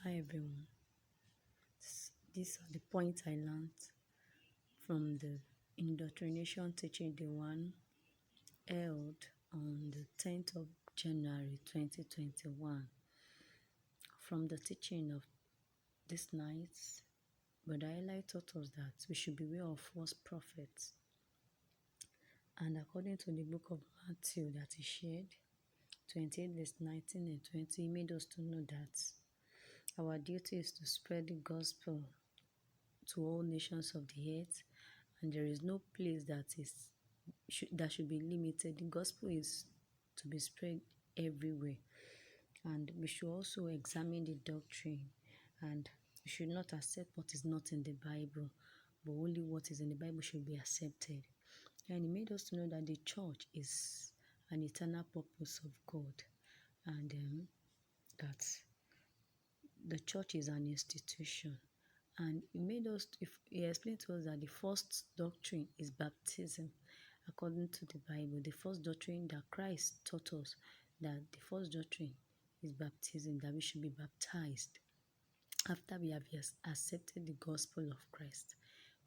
Hi everyone. These are the points I learned from the indoctrination teaching, the one held on the 10th of January 2021. From the teaching of this night, Brother Eli taught us that we should beware of false prophets. And according to the book of Matthew that he shared, 28 verse 19 and 20, he made us to know that our duty is to spread the gospel to all nations of the earth, and there is no place that should be limited. The gospel is to be spread everywhere, and we should also examine the doctrine, and we should not accept what is not in the Bible, but only what is in the Bible should be accepted. And he made us to know that the church is an eternal purpose of God, and that the church is an institution. And he explained to us that the first doctrine is baptism. According to the Bible, the first doctrine that Christ taught us, that the first doctrine is baptism, that we should be baptized after we have accepted the gospel of Christ,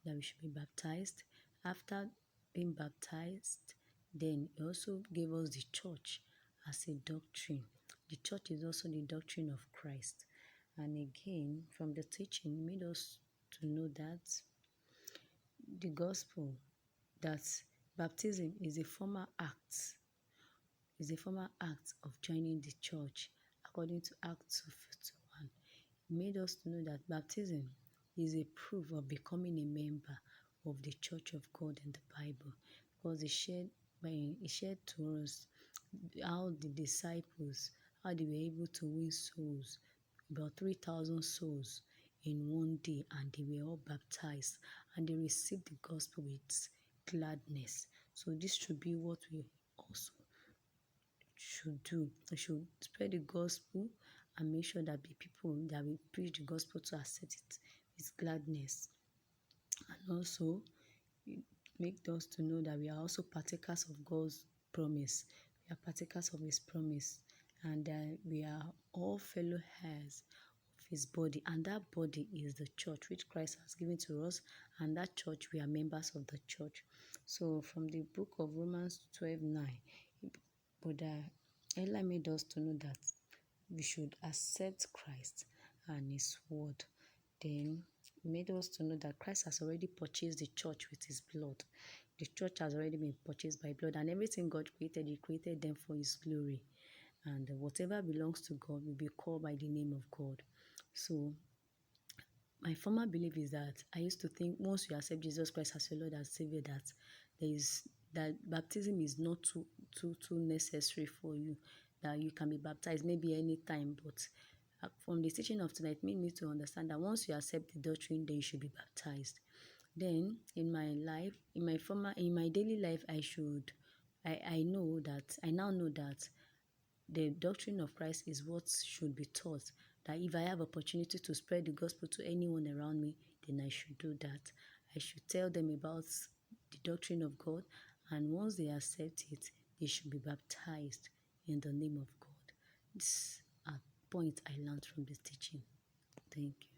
that we should be baptized. After being baptized, then he also gave us the church as a doctrine. The church is also the doctrine of Christ. And again, from the teaching, made us to know that the gospel, that baptism is a formal act, of joining the church, according to Acts 2:51. It made us to know that baptism is a proof of becoming a member of the church of God in the Bible, because it shared to us how the disciples, how they were able to win souls, about 3,000 souls in one day, and they were all baptized, and they received the gospel with gladness. So this should be what we also should do. We should spread the gospel and make sure that the people that we preach the gospel to accept it with gladness. And also, it make us to know that we are also partakers of God's promise. We are partakers of His promise, and we are all fellow heirs of His body, and that body is the church which Christ has given to us, and that church, we are members of the church. So from the book of Romans 12:9, but Ella made us to know that we should accept Christ and His word. Then made us to know that Christ has already purchased the church with His blood. The church has already been purchased by blood, and everything God created, He created them for His glory. And whatever belongs to God will be called by the name of God. So my former belief is that I used to think once you accept Jesus Christ as your Lord and Savior, that baptism is not too necessary for you, that you can be baptized maybe anytime. But from the teaching of tonight, made me to understand that once you accept the doctrine, then you should be baptized. Then in my life, in my daily life, I now know that the doctrine of Christ is what should be taught. That if I have opportunity to spread the gospel to anyone around me, then I should do that. I should tell them about the doctrine of God, and once they accept it, they should be baptized in the name of God. This is a point I learned from this teaching. Thank you.